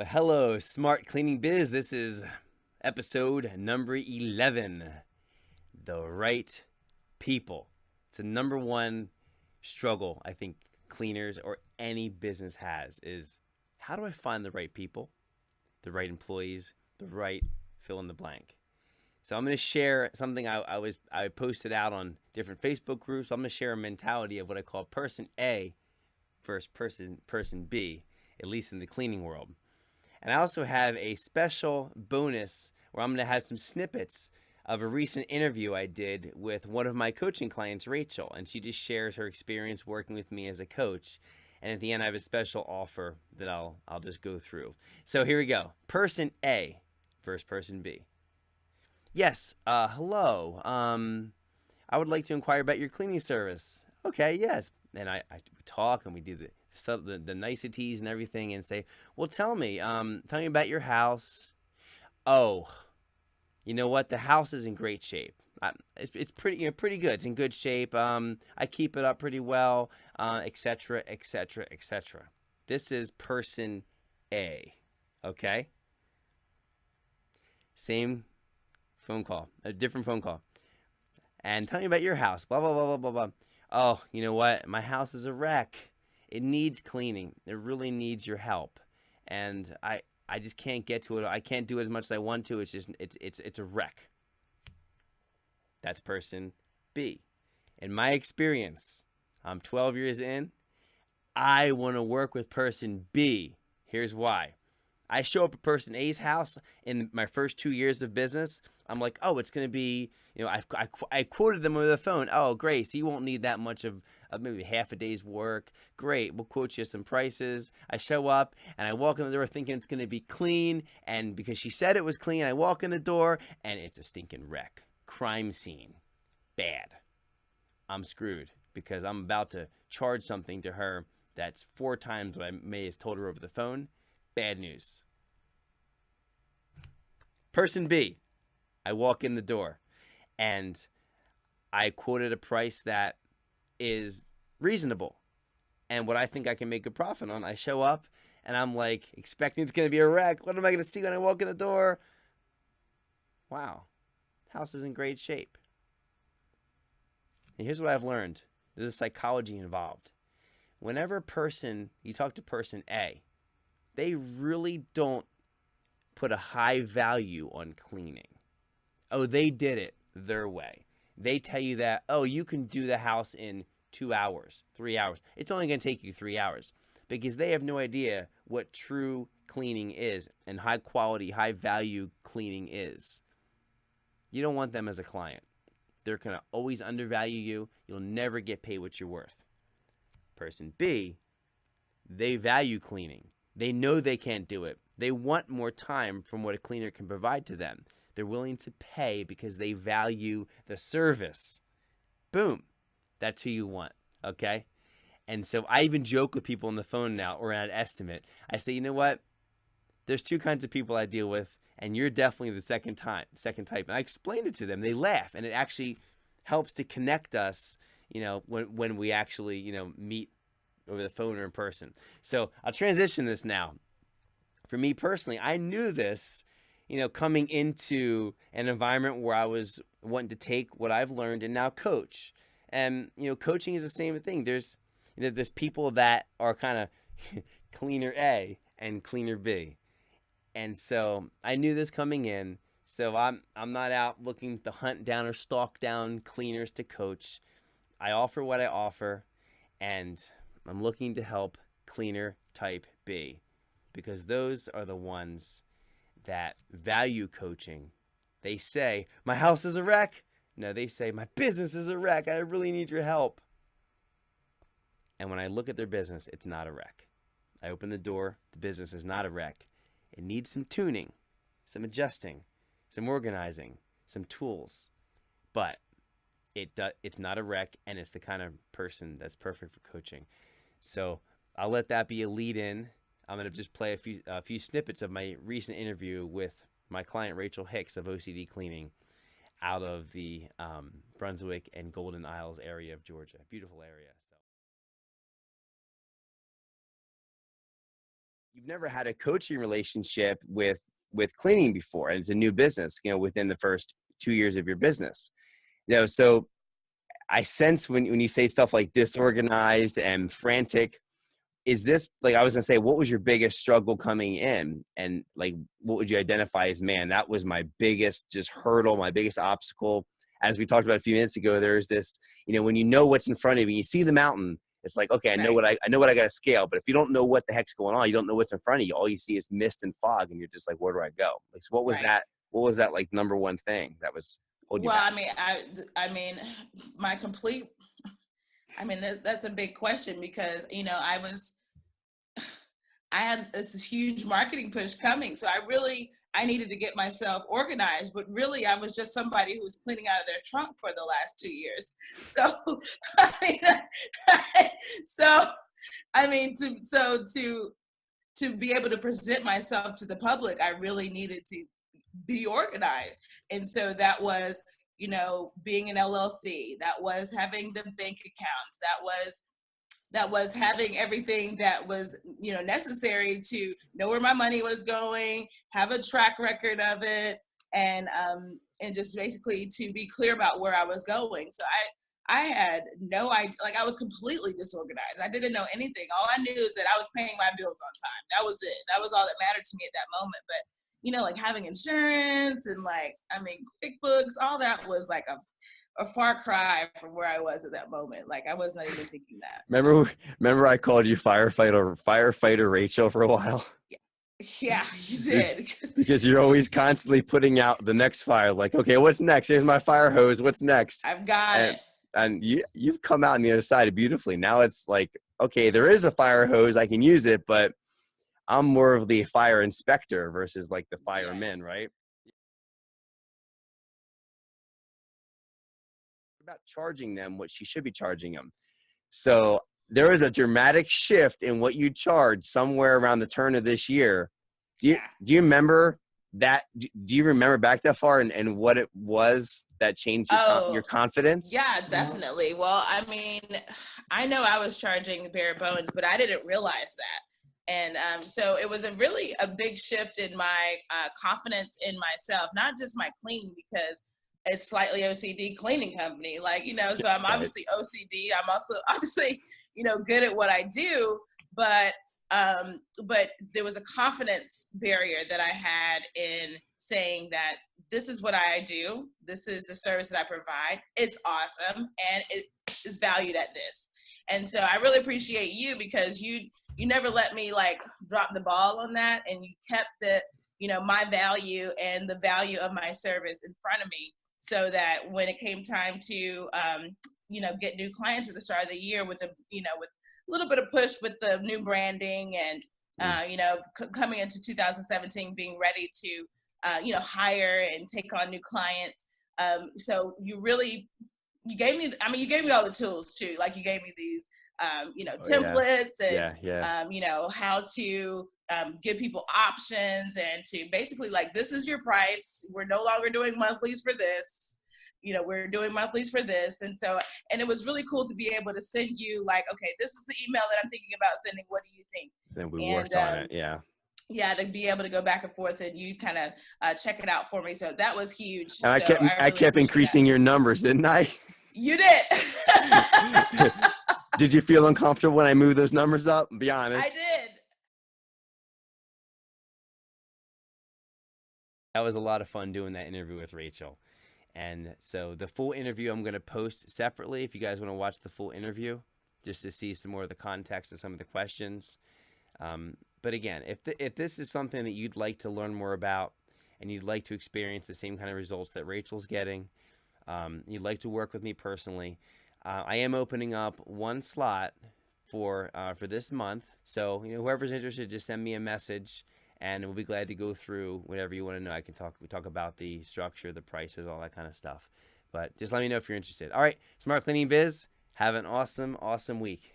Well, hello, Smart Cleaning Biz. This is episode number 11. The right people. It's the number one struggle I think cleaners or any business has is how do I find the right people, the right employees, the right fill in the blank. So I'm going to share something I posted out on different Facebook groups. I'm going to share a mentality of what I call person A versus person B, at least in the cleaning world. And I also have a special bonus where I'm going to have some snippets of a recent interview I did with one of my coaching clients, Rachel, and she just shares her experience working with me as a coach. And at the end, I have a special offer that I'll just go through. So here we go. Person A versus person B. Yes, hello. I would like to inquire about your cleaning service. Okay, yes. And I talk and we do the niceties and everything and say, well, tell me about your house. Oh, you know what? The house is in great shape. It's pretty, pretty good. It's in good shape. I keep it up pretty well, etc., etc., etc. This is person A, okay? Same phone call, a different phone call. And tell me about your house, blah, blah, blah, blah, blah, blah. Oh, you know what? My house is a wreck. It needs cleaning. It really needs your help. And I just can't get to it. I can't do as much as I want to. It's just, it's a wreck. That's person B. In my experience, I'm 12 years in. I want to work with person B. Here's why. I show up at person A's house in my first 2 years of business. I'm like, oh, it's going to be, I quoted them over the phone. Oh, great. So you won't need that much of maybe half a day's work. Great. We'll quote you some prices. I show up and I walk in the door thinking it's going to be clean. And because she said it was clean, I walk in the door and it's a stinking wreck. Crime scene. Bad. I'm screwed because I'm about to charge something to her that's 4 times what I may have told her over the phone. Bad news. Person B. I walk in the door and I quoted a price that is reasonable and what I think I can make a profit on. I show up and I'm like expecting it's going to be a wreck. What am I going to see when I walk in the door? Wow. House is in great shape. And here's what I've learned. There's a psychology involved. Whenever you talk to person A, they really don't put a high value on cleaning. Oh, they did it their way. They tell you that, oh, you can do the house in 2 hours, 3 hours. It's only going to take you 3 hours because they have no idea what true cleaning is and high quality, high value cleaning is. You don't want them as a client. They're going to always undervalue you. You'll never get paid what you're worth. Person B, they value cleaning. They know they can't do it. They want more time from what a cleaner can provide to them. They're willing to pay because they value the service. Boom. That's who you want, okay? And so I even joke with people on the phone now or at estimate. I say, you know what? There's 2 kinds of people I deal with, and you're definitely the second type. And I explain it to them. They laugh, and it actually helps to connect us, when we actually, meet over the phone or in person. So I'll transition this now. For me personally, I knew this, coming into an environment where I was wanting to take what I've learned and now coach. And, coaching is the same thing. There's people that are kind of cleaner A and cleaner B. And so I knew this coming in. So I'm not out looking to hunt down or stalk down cleaners to coach. I offer what I offer, and I'm looking to help cleaner type B because those are the ones that value coaching. They say, my house is a wreck. No, they say, my business is a wreck. I really need your help. And when I look at their business, it's not a wreck. I open the door. The business is not a wreck. It needs some tuning, some adjusting, some organizing, some tools. But it's not a wreck, and it's the kind of person that's perfect for coaching. So I'll let that be a lead in. I'm going to just play a few snippets of my recent interview with my client, Rachel Hicks of OCD Cleaning out of the Brunswick and Golden Isles area of Georgia. Beautiful area. So you've never had a coaching relationship with cleaning before, and it's a new business, within the first 2 years of your business, so I sense when you say stuff like disorganized and frantic, is this, like, I was gonna say, what was your biggest struggle coming in? And like, what would you identify as, man, that was my biggest just hurdle, my biggest obstacle? As we talked about a few minutes ago, there's this, when you know what's in front of you, you see the mountain, it's like, okay, I know what I got to scale. But if you don't know what the heck's going on, you don't know what's in front of you, all you see is mist and fog, and you're just like, where do I go? Like, so what was that? What was that, like, number one thing that was holding you back? I mean, my complete, that's a big question, because, I had this huge marketing push coming. So I needed to get myself organized, but really I was just somebody who was cleaning out of their trunk for the last 2 years. So, I mean, so, to be able to present myself to the public, I really needed to be organized. And so that was, being an LLC, that was having the bank accounts, that was having everything that was, necessary to know where my money was going, have a track record of it, and just basically to be clear about where I was going. So I had no idea, like, I was completely disorganized. I didn't know anything. All I knew is that I was paying my bills on time. That was it. That was all that mattered to me at that moment. But, like having insurance and QuickBooks, all that was like a far cry from where I was at that moment. Like, I was not even thinking that. Remember I called you firefighter Rachel for a while? Yeah, you did. Because you're always constantly putting out the next fire. Like, okay, what's next? Here's my fire hose. What's next? I've got it. And you've come out on the other side beautifully. Now it's like, okay, there is a fire hose. I can use it, but I'm more of the fire inspector versus like the fireman, right? About charging them what she should be charging them. So there was a dramatic shift in what you charge somewhere around the turn of this year. Do you remember that? Do you remember back that far and what it was that changed your confidence? Yeah, definitely. Well, I know I was charging bare bones, but I didn't realize that. And so it was a big shift in my confidence in myself, not just my cleaning, because it's slightly OCD cleaning company, so I'm obviously OCD. I'm also obviously, good at what I do, but there was a confidence barrier that I had in saying that this is what I do. This is the service that I provide. It's awesome. And it is valued at this. And so I really appreciate you, because you never let me drop the ball on that. And you kept my value and the value of my service in front of me, so that when it came time to, get new clients at the start of the year with a little bit of push with the new branding and, coming into 2017, being ready to, hire and take on new clients. So you gave me all the tools too. Like, you gave me these, templates and, how to give people options, and to basically, this is your price. We're no longer doing monthlies for this. We're doing monthlies for this. And it was really cool to be able to send you okay, this is the email that I'm thinking about sending. What do you think? And we worked on it. Yeah. Yeah, to be able to go back and forth, and you kind of check it out for me. So that was huge. And I kept increasing your numbers, didn't I? You did. Did you feel uncomfortable when I moved those numbers up? Be honest. I did. That was a lot of fun doing that interview with Rachel. And so the full interview I'm going to post separately if you guys want to watch the full interview, just to see some more of the context of some of the questions. But again, if this is something that you'd like to learn more about, and you'd like to experience the same kind of results that Rachel's getting, you'd like to work with me personally, I am opening up one slot for this month. So whoever's interested, just send me a message, and we'll be glad to go through whatever you want to know. We talk about the structure, the prices, all that kind of stuff. But just let me know if you're interested. All right, Smart Cleaning Biz, have an awesome week.